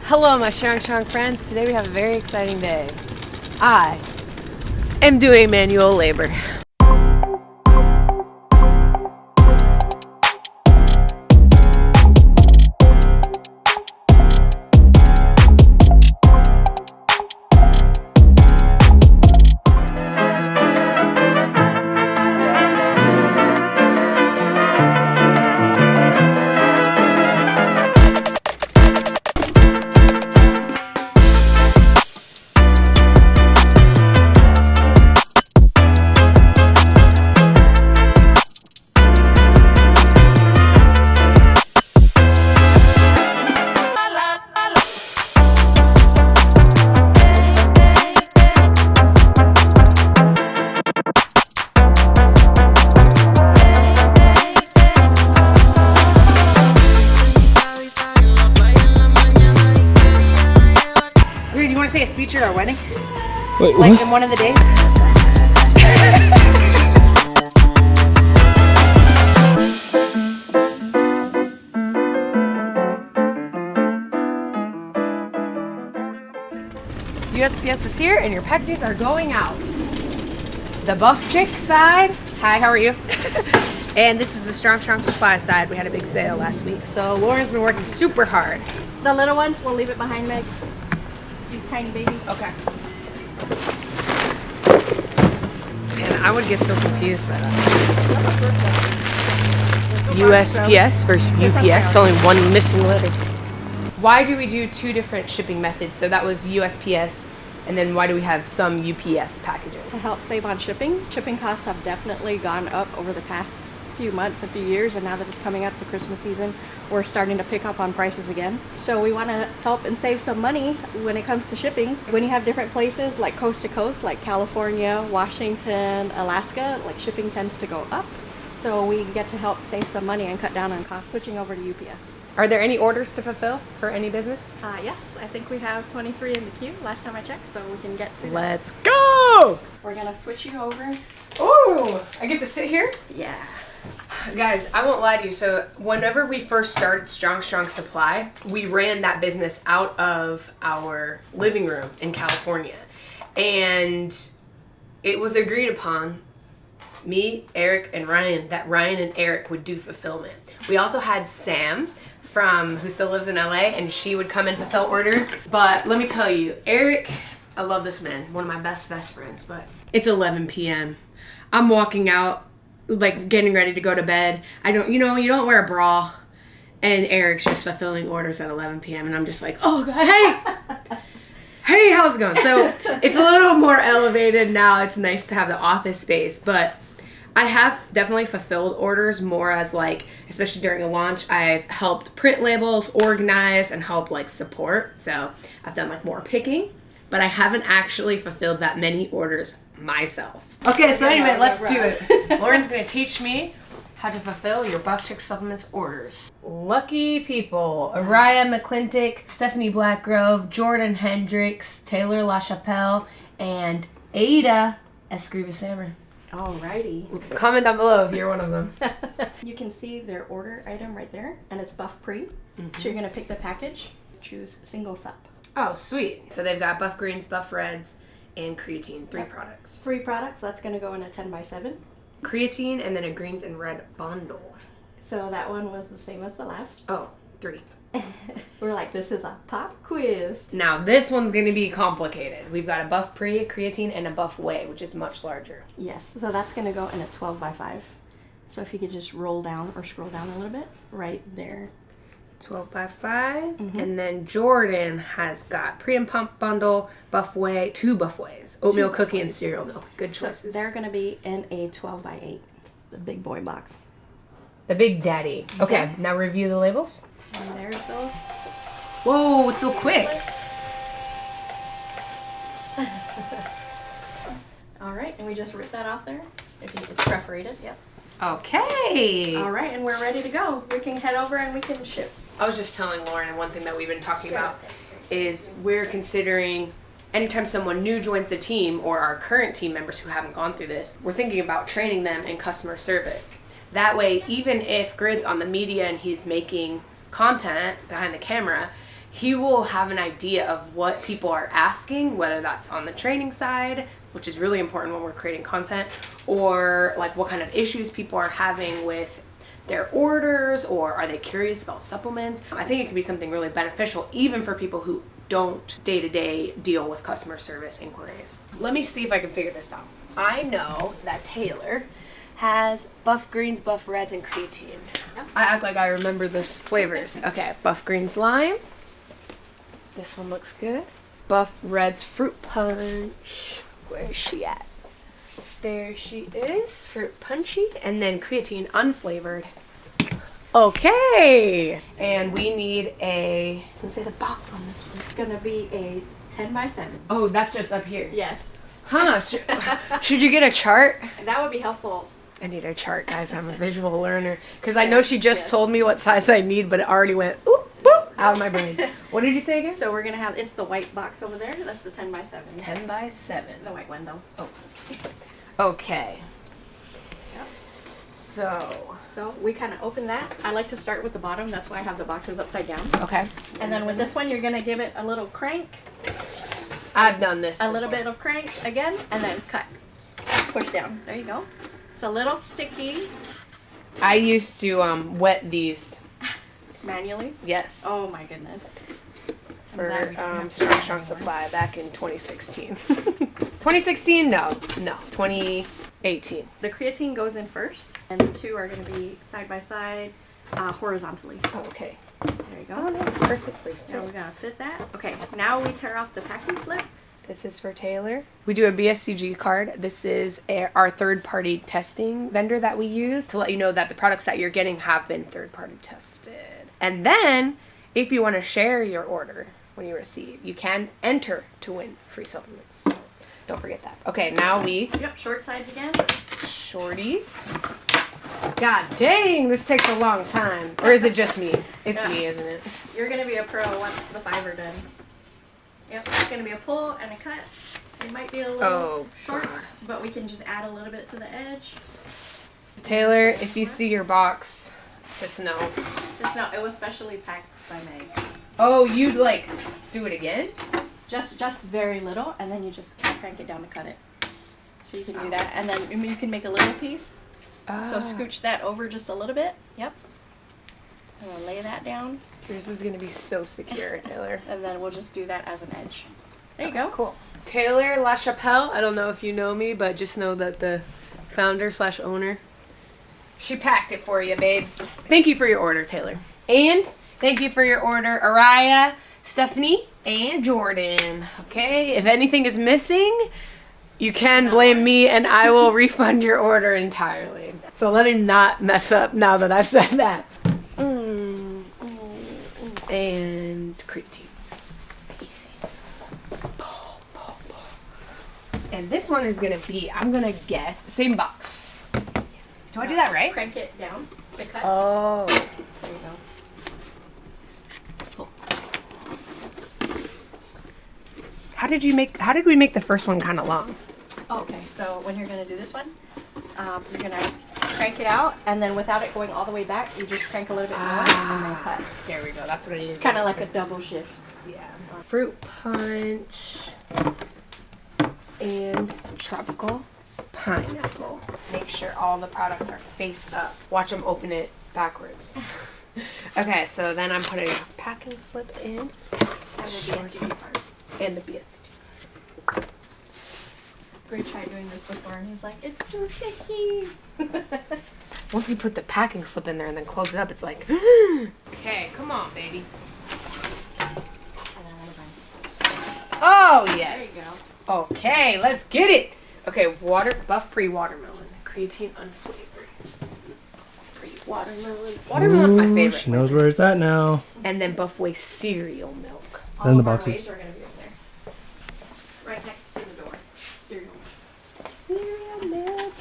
Hello, my strong friends. Today we have a very exciting day. I am doing manual labor. Say a speech at our wedding? Wait, like what? in one of the days? USPS is here and your packages are going out. The Buff Chick side. Hi, how are you? And this is the Strong Supply side. We had a big sale last week. So Lauren's been working super hard. The little ones, we'll leave it behind, Meg. These tiny babies. Okay. Man, I would get so confused by that. USPS versus UPS, only one missing letter. Why do we do two different shipping methods? So that was USPS, and then why do we have some UPS packaging? To help save on shipping. Shipping costs have definitely gone up over the past few months, a few years, and now that it's coming up to Christmas season, we're starting to pick up on prices again. So we want to help and save some money when it comes to shipping. When you have different places like coast to coast, like California, Washington, Alaska, like shipping tends to go up. So we get to help save some money and cut down on costs, switching over to UPS. Are there any orders to fulfill for any business? Yes, I think we have 23 in the queue last time I checked, so we can get to that. Let's go! We're gonna switch you over. Oh, I get to sit here? Yeah. Guys, I won't lie to you. So whenever we first started Strong Supply, we ran that business out of our living room in California. And it was agreed upon, me, Eric, and Ryan, that Ryan and Eric would do fulfillment. We also had Sam who still lives in LA, and she would come and fulfill orders. But let me tell you, Eric, I love this man, one of my best friends, but it's 11 p.m. I'm walking out, like getting ready to go to bed. You don't wear a bra, and Eric's just fulfilling orders at 11 p.m. and I'm just like, oh God, hey, how's it going? So it's a little more elevated now. It's nice to have the office space, but I have definitely fulfilled orders more as like, especially during a launch, I've helped print labels, organize, and help like support. So I've done like more picking, but I haven't actually fulfilled that many orders myself. Okay, so anyway, let's do it. Lauren's gonna teach me how to fulfill your Buff Chick Supplements orders. Lucky people: Araya McClintock, Stephanie Blackgrove, Jordan Hendricks, Taylor LaChapelle, and Ada Escriva-Sammer. Alrighty. Comment down below if you're one of them. You can see their order item right there, and it's Buff Pre. So you're gonna pick the package, choose single sup. Oh, sweet. So they've got Buff Greens, Buff Reds, and creatine, 3 products. 3 products, that's gonna go in a 10x7. Creatine and then a greens and red bundle. So that one was the same as the last. Oh, 3. We're like, this is a pop quiz. Now this one's gonna be complicated. We've got a Buff Pre, creatine, and a Buff Whey, which is much larger. Yes, so that's gonna go in a 12x5. So if you could just roll down or scroll down a little bit, right there. 12x5, and then Jordan has got pre and pump bundle, Buff Whey, 2 Buff Wheys, oatmeal cookie and cereal milk. Good choices. So they're gonna be in a 12x8, the big boy box. The big daddy. Okay, now review the labels. And there's those. Whoa, it's so quick. All right, and we just rip that off there. If it's perforated, yep. Okay. All right, and we're ready to go. We can head over and we can ship. I was just telling Lauren, and one thing that we've been talking about is we're considering anytime someone new joins the team or our current team members who haven't gone through this, we're thinking about training them in customer service. That way, even if Grid's on the media and he's making content behind the camera, he will have an idea of what people are asking, whether that's on the training side, which is really important when we're creating content, or like what kind of issues people are having with their orders, or are they curious about supplements. I think it could be something really beneficial even for people who don't day-to-day deal with customer service inquiries. Let me see if I can figure this out. I know that Taylor has Buff Greens, Buff Reds, and creatine. Yep. I act like I remember this flavors. Okay, Buff Greens Lime. This one looks good. Buff Reds Fruit Punch. Where is she at? There she is, Fruit Punchy. And then creatine unflavored. Okay. And we need a, let's say the box on this one. It's gonna be a 10 by 7. Oh, that's just up here. Yes. Huh, should you get a chart? That would be helpful. I need a chart, guys. I'm a visual learner. Because I know she just told me what size I need, but it already went oop, boop, out of my brain. What did you say again? So we're gonna have, it's the white box over there. That's the 10 by 7. 10 by 7. The white one though. Oh. Okay. Yep. So we kind of open that. I like to start with the bottom. That's why I have the boxes upside down. okay. And then with this one, you're gonna give it a little crank, I've done this. a little bit of crank again, and then cut. Push down. There you go. It's a little sticky. I used to wet these. Manually. Yes. Oh my goodness. For Strong Supply back in 2016. 2016? No, 2018. The creatine goes in first, and the two are going to be side by side, horizontally. Oh, okay. There you go. Oh, that's perfectly fits. Now we're going to fit that. Okay, now we tear off the packing slip. This is for Taylor. We do a BSCG card. This is our third-party testing vendor that we use to let you know that the products that you're getting have been third-party tested. And then, if you want to share your order when you receive, you can enter to win free supplements. So don't forget that. Okay, now we... Yep, short sides again. Shorties. God dang, this takes a long time. Or is it just me? It's me, isn't it? You're going to be a pro once the 5 are done. Yep, it's going to be a pull and a cut. It might be a little short, but we can just add a little bit to the edge. Taylor, if you see your box, just know. Just know, it was specially packed by Meg. Oh, you'd like do it again? Just very little, and then you just crank it down to cut it. So you can do that, and then you can make a little piece. So scooch that over just a little bit. Yep. And we'll lay that down. Yours is gonna be so secure, Taylor. And then we'll just do that as an edge. There you go. Cool. Taylor LaChapelle, I don't know if you know me, but just know that the founder/owner, she packed it for you, babes. Thank you for your order, Taylor. And thank you for your order, Araya, Stephanie, and Jordan. Okay, if anything is missing, you can blame me and I will refund your order entirely. So let me not mess up now that I've said that. And creatine. Easy. And this one is gonna be, I'm gonna guess, same box. Do I do that right? Crank it down to cut. Oh. There you go. Pull. How did we make the first one kind of long? Okay, so when you're gonna do this one, you're gonna crank it out, and then without it going all the way back, you just crank a little bit more and then cut. There we go. That's what I needed. It's kind of like a double shift. Yeah. Fruit punch and tropical pineapple. Make sure all the products are face up. Watch them open it backwards. Okay, so then I'm putting a packing slip in. And the BSCG part. And the BSCG. We tried doing this before, and he's like, "It's too sticky." Once you put the packing slip in there and then close it up, it's like, okay, come on, baby. Oh, yes. There you go. Okay, let's get it. Okay, Buff pre-watermelon. Creatine unflavored. Pre-watermelon. Watermelon's my favorite. She knows where it's at now. And then Buff Whey cereal milk. All Then the of our boxes. ways are going to be over there. Right next to the door. Cereal. Cereal milk.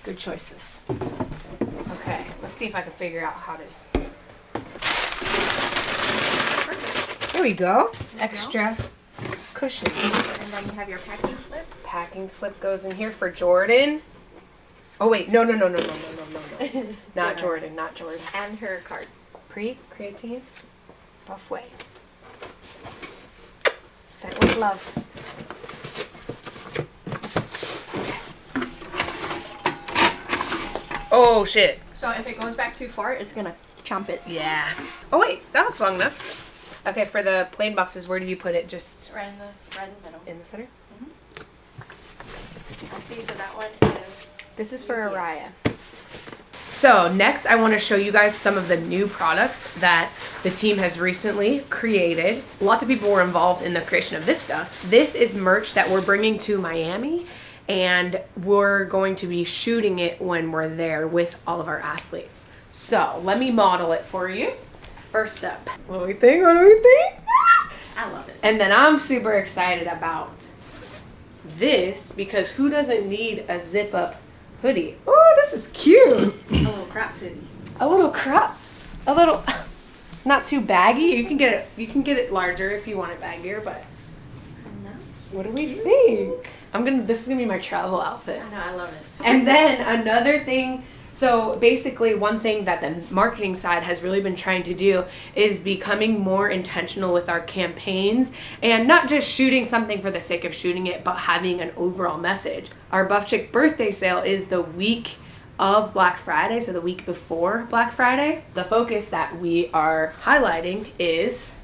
Good choices. Okay, let's see if I can figure out how to... Perfect. There we go. There you Extra cushion. And then you have your packing slip. Packing slip goes in here for Jordan. Oh wait, no. Not Yeah. Jordan, not Jordan. And her card. Creatine, Buff Whey. Sent with love. Oh shit. So if it goes back too far, it's gonna chomp it. Yeah. Oh wait, that looks long enough. Okay, for the plain boxes, where do you put it? Just Right in the middle. in the center? I see, so that one is... This is for Araya. So next, I want to show you guys some of the new products that the team has recently created. Lots of people were involved in the creation of this stuff. This is merch that we're bringing to Miami, and we're going to be shooting it when we're there with all of our athletes. So let me model it for you. First up, what do we think? What do we think? I love it. And then I'm super excited about this, because who doesn't need a zip up hoodie? Oh, this is cute. A little crop hoodie. A little crop, a little, not too baggy. You can get it larger if you want it baggier, but what do we think? This is gonna be my travel outfit. I know, I love it. And then another thing, so basically one thing that the marketing side has really been trying to do is becoming more intentional with our campaigns, and not just shooting something for the sake of shooting it, but having an overall message. Our Buff Chick birthday sale is the week of Black Friday, so the week before Black Friday. The focus that we are highlighting is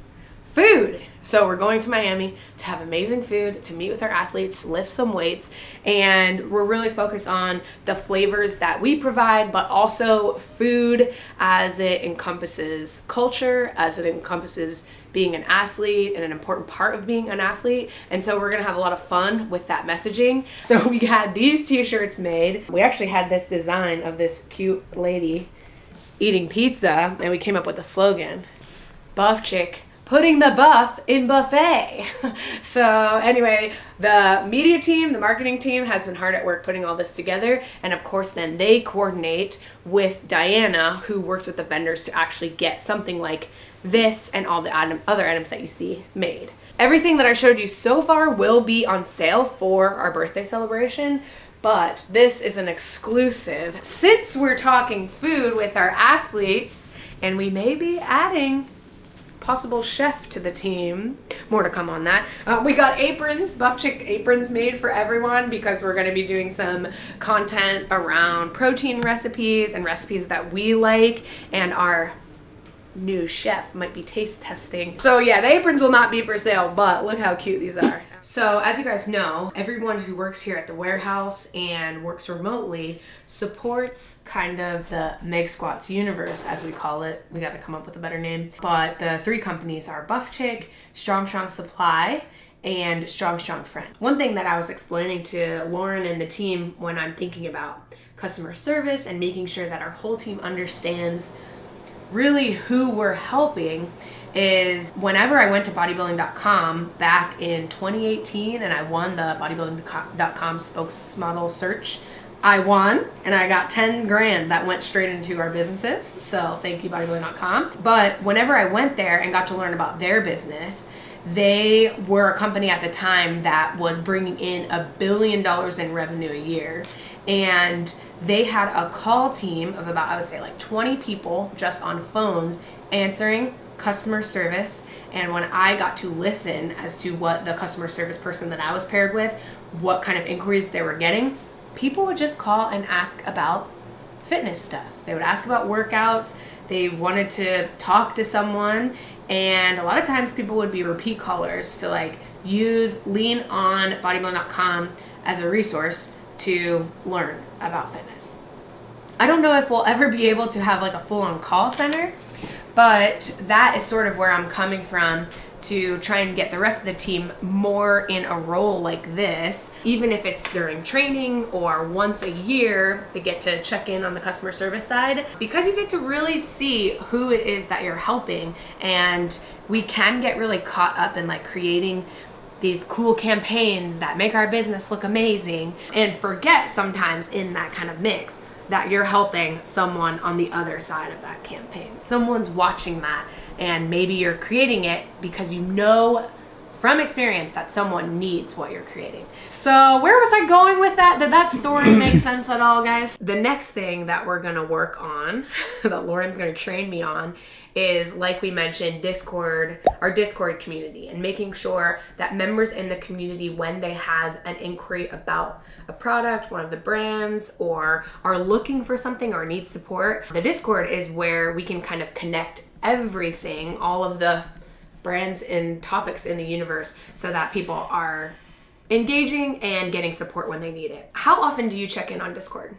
food. So we're going to Miami to have amazing food, to meet with our athletes, lift some weights, and we're really focused on the flavors that we provide, but also food as it encompasses culture, as it encompasses being an athlete and an important part of being an athlete. And so we're gonna have a lot of fun with that messaging. So we had these t-shirts made. We actually had this design of this cute lady eating pizza, and we came up with a slogan, Buff Chick, putting the buff in buffet. So anyway, the media team, the marketing team has been hard at work putting all this together. And of course, then they coordinate with Diana, who works with the vendors to actually get something like this and all the other items that you see made. Everything that I showed you so far will be on sale for our birthday celebration, but this is an exclusive. Since we're talking food with our athletes, and we may be adding possible chef to the team. More to come on that. We got aprons, Buff Chick aprons made for everyone, because we're going to be doing some content around protein recipes and recipes that we like, and our new chef might be taste testing. So yeah, the aprons will not be for sale, but look how cute these are. So as you guys know, everyone who works here at the warehouse and works remotely supports kind of the Meg Squats universe, as we call it. We got to come up with a better name. But the three companies are Buff Chick, Strong Supply, and Strong Friend. One thing that I was explaining to Lauren and the team when I'm thinking about customer service and making sure that our whole team understands really who we're helping is, whenever I went to bodybuilding.com back in 2018 and I won the bodybuilding.com spokesmodel search, I won, and I got 10 grand that went straight into our businesses. So thank you, bodybuilding.com. But whenever I went there and got to learn about their business, they were a company at the time that was bringing in $1 billion in revenue a year. And they had a call team of about, I would say, like 20 people just on phones answering customer service. And when I got to listen as to what the customer service person that I was paired with, what kind of inquiries they were getting, people would just call and ask about fitness stuff. They would ask about workouts. They wanted to talk to someone. And a lot of times people would be repeat callers to like lean on bodybuilding.com as a resource to learn about fitness. I don't know if we'll ever be able to have like a full-on call center, but that is sort of where I'm coming from, to try and get the rest of the team more in a role like this. Even if it's during training or once a year, they get to check in on the customer service side, because you get to really see who it is that you're helping. And we can get really caught up in like creating these cool campaigns that make our business look amazing, and forget sometimes in that kind of mix that you're helping someone on the other side of that campaign. Someone's watching that, and maybe you're creating it because you know from experience that someone needs what you're creating. So where was I going with that? Did that story make sense at all, guys? The next thing that we're gonna work on, that Lauren's gonna train me on, is, like we mentioned, Discord, our Discord community, and making sure that members in the community, when they have an inquiry about a product, one of the brands, or are looking for something or need support, the Discord is where we can kind of connect everything, all of the brands and topics in the universe, so that people are engaging and getting support when they need it. How often do you check in on Discord?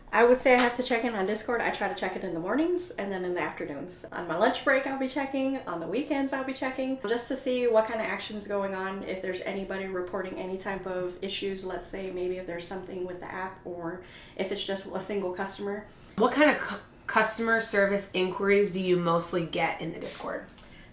I would say I have to check in on Discord. I try to check it in the mornings and then in the afternoons. On my lunch break, I'll be checking. On the weekends, I'll be checking just to see what kind of action's going on. If there's anybody reporting any type of issues, let's say maybe if there's something with the app or if it's just a single customer. What kind of customer service inquiries do you mostly get in the Discord?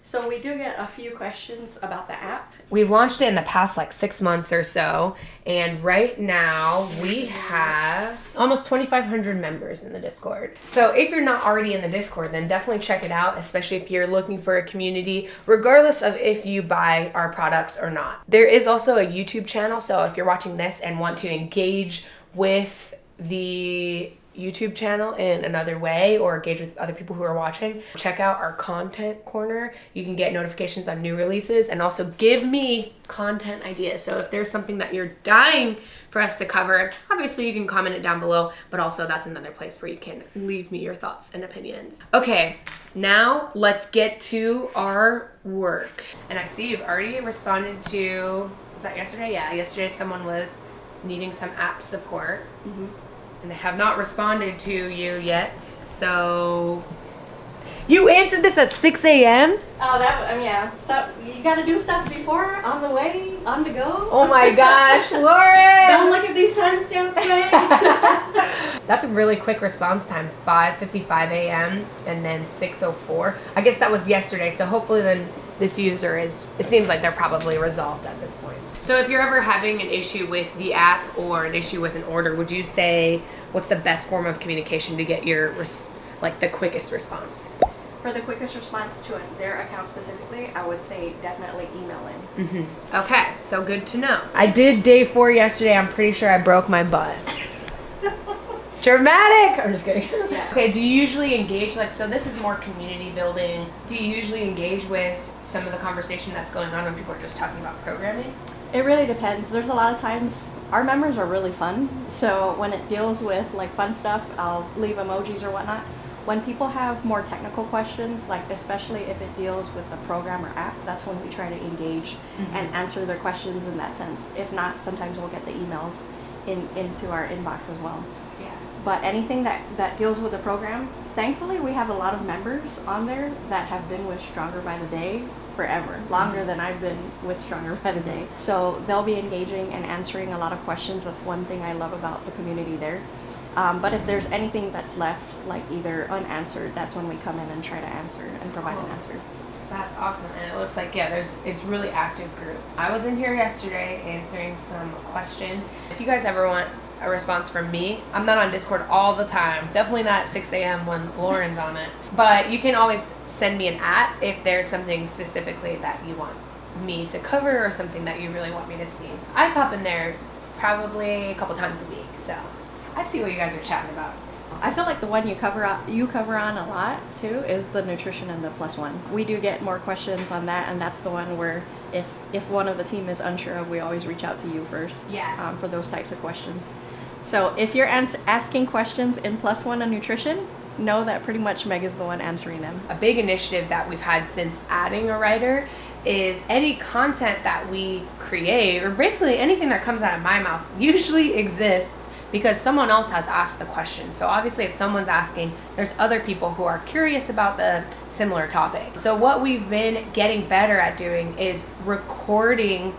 So we do get a few questions about the app. We've launched it in the past like 6 months or so, and right now we have almost 2,500 members in the Discord. So if you're not already in the Discord, then definitely check it out, especially if you're looking for a community, regardless of if you buy our products or not. There is also a YouTube channel, so if you're watching this and want to engage with the YouTube channel in another way or engage with other people who are watching, check out our content corner. You can get notifications on new releases and also give me content ideas. So if there's something that you're dying for us to cover, obviously you can comment it down below, but also that's another place where you can leave me your thoughts and opinions. Okay, now let's get to our work. And I see you've already responded to, was that yesterday? Yeah, yesterday someone was needing some app support. Mm-hmm. And they have not responded to you yet. So you answered this at 6 a.m.? Oh, yeah. So you got to do stuff before, on the way, on the go. Oh my gosh, Lauren! Don't look at these timestamps, man. That's a really quick response time, 5:55 a.m. and then 6:04. I guess that was yesterday, so hopefully then this user is, it seems like they're probably resolved at this point. So if you're ever having an issue with the app or an issue with an order, would you say what's the best form of communication to get your, like the quickest response? For the quickest response to their account specifically, I would say definitely email in. Mm-hmm. Okay, so good to know. I did day 4 yesterday. I'm pretty sure I broke my butt. Dramatic! I'm just kidding. Yeah. Okay, do you usually engage, like, so this is more community building. Do you usually engage with some of the conversation that's going on when people are just talking about programming? It really depends. There's a lot of times our members are really fun. So when it deals with like fun stuff, I'll leave emojis or whatnot. When people have more technical questions, like especially if it deals with a program or app, that's when we try to engage and answer their questions in that sense. If not, sometimes we'll get the emails into our inbox as well. Yeah. But anything that deals with the program, thankfully we have a lot of members on there that have been with Stronger by the Day forever, longer than I've been with Stronger by the Day. So they'll be engaging and answering a lot of questions. That's one thing I love about the community there. But if there's anything that's left, like either unanswered, that's when we come in and try to answer and provide an answer. That's awesome. And it looks like, yeah, it's really active group. I was in here yesterday answering some questions. If you guys ever want a response from me, I'm not on Discord all the time. Definitely not at 6 a.m. when Lauren's on it. But you can always send me an @ if there's something specifically that you want me to cover or something that you really want me to see. I pop in there probably a couple times a week, so I see what you guys are chatting about. I feel like the one you cover on a lot too is the nutrition and the +1. We do get more questions on that, and that's the one where if one of the team is unsure of, we always reach out to you first. Yeah. For those types of questions. So if you're asking questions in +1 on nutrition, know that pretty much Meg is the one answering them. A big initiative that we've had since adding a writer is any content that we create, or basically anything that comes out of my mouth, usually exists because someone else has asked the question. So obviously if someone's asking, there's other people who are curious about the similar topic. So what we've been getting better at doing is recording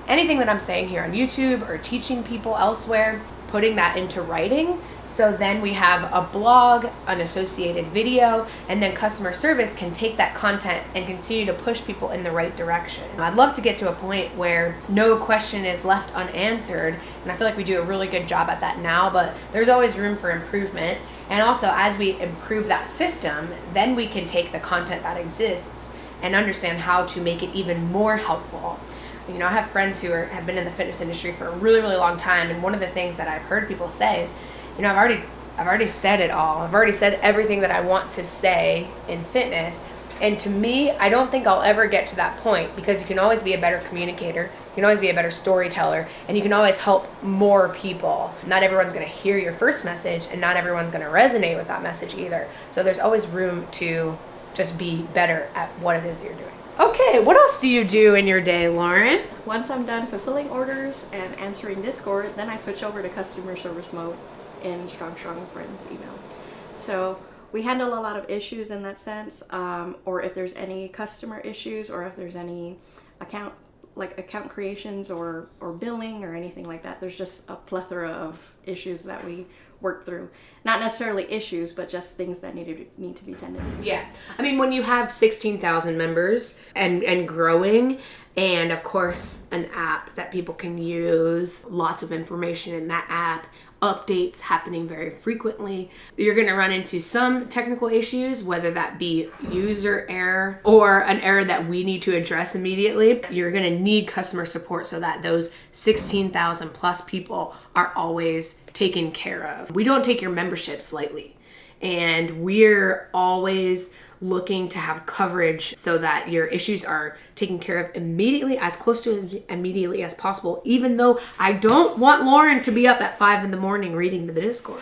anything that I'm saying here on YouTube or teaching people elsewhere, putting that into writing. So then we have a blog, an associated video, and then customer service can take that content and continue to push people in the right direction. I'd love to get to a point where no question is left unanswered, and I feel like we do a really good job at that now, but there's always room for improvement. And also as we improve that system, then we can take the content that exists and understand how to make it even more helpful. You know, I have friends who have been in the fitness industry for a really, really long time, and one of the things that I've heard people say is, you know, I've already said it all. I've already said everything that I want to say in fitness. And to me, I don't think I'll ever get to that point, because you can always be a better communicator, you can always be a better storyteller, and you can always help more people. Not everyone's gonna hear your first message, and not everyone's gonna resonate with that message either. So there's always room to just be better at what it is you're doing. Okay, what else do you do in your day, Lauren? Once I'm done fulfilling orders and answering Discord, then I switch over to customer service mode in Strong Friends email. So we handle a lot of issues in that sense, or if there's any customer issues, or if there's any account creations or billing or anything like that. There's just a plethora of issues that we work through. Not necessarily issues, but just things that need to be tended to. Yeah. I mean, when you have 16,000 members and growing, and of course an app that people can use, lots of information in that app, updates happening very frequently, you're going to run into some technical issues, whether that be user error or an error that we need to address immediately. You're going to need customer support so that those 16,000 plus people are always taken care of. We don't take your memberships lightly, and we're always looking to have coverage so that your issues are taken care of immediately, as close to immediately as possible, even though I don't want Lauren to be up at 5 in the morning reading the Discord.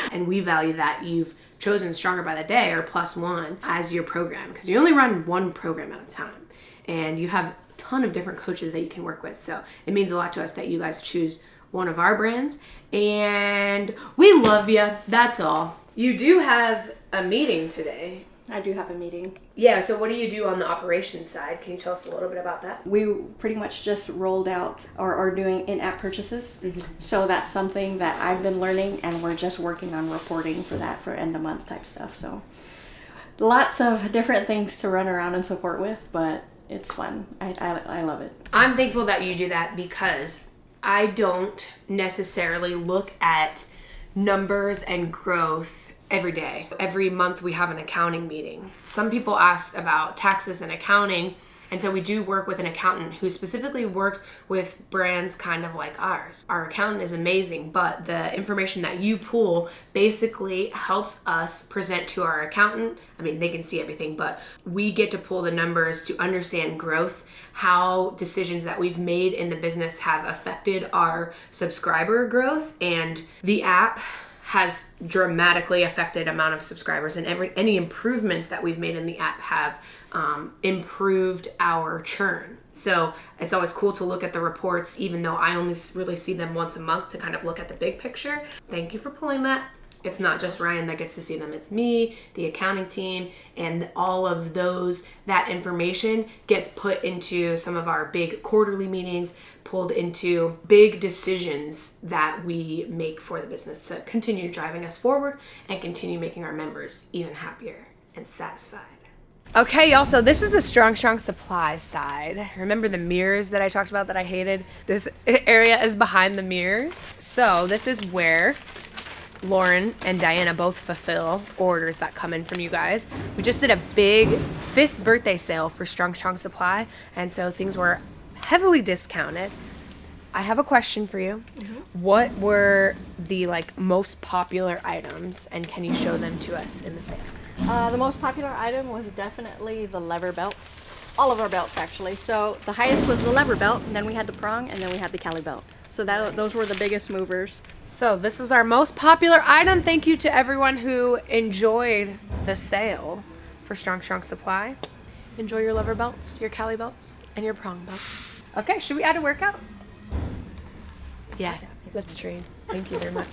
And we value that you've chosen Stronger by the Day or +1 as your program, because you only run one program at a time, and you have a ton of different coaches that you can work with. So it means a lot to us that you guys choose one of our brands, and we love you. That's all. You do have a meeting today. I do have a meeting. Yeah, so what do you do on the operations side? Can you tell us a little bit about that? We pretty much just rolled out or are doing in-app purchases. Mm-hmm. So that's something that I've been learning, and we're just working on reporting for that for end of month type stuff. So lots of different things to run around and support with, but it's fun. I love it. I'm thankful that you do that, because I don't necessarily look at numbers and growth every day. Every month we have an accounting meeting. Some people ask about taxes and accounting, and so we do work with an accountant who specifically works with brands kind of like ours. Our accountant is amazing, but the information that you pull basically helps us present to our accountant. I mean, they can see everything, but we get to pull the numbers to understand growth, how decisions that we've made in the business have affected our subscriber growth, and the app has dramatically affected amount of subscribers, and any improvements that we've made in the app have improved our churn. So it's always cool to look at the reports, even though I only really see them once a month, to kind of look at the big picture. Thank you for pulling that. It's not just Ryan that gets to see them, it's me, the accounting team, and all of that information gets put into some of our big quarterly meetings, pulled into big decisions that we make for the business to continue driving us forward and continue making our members even happier and satisfied. Okay, y'all, so this is the Strong Supply side. Remember the mirrors that I talked about that I hated? This area is behind the mirrors. So this is where Lauren and Diana both fulfill orders that come in from you guys. We just did a big 5th birthday sale for Strong Supply, and so things were heavily discounted. I have a question for you. Mm-hmm. What were the most popular items, and can you show them to us in the sale? The most popular item was definitely the lever belts. All of our belts, actually. So the highest was the lever belt, and then we had the prong, and then we had the Cali belt. So those were the biggest movers. So this is our most popular item. Thank you to everyone who enjoyed the sale for Strong Supply. Enjoy your lever belts, your Cali belts, and your prong belts. Okay, should we add a workout? Yeah, let's train. Thank you very much.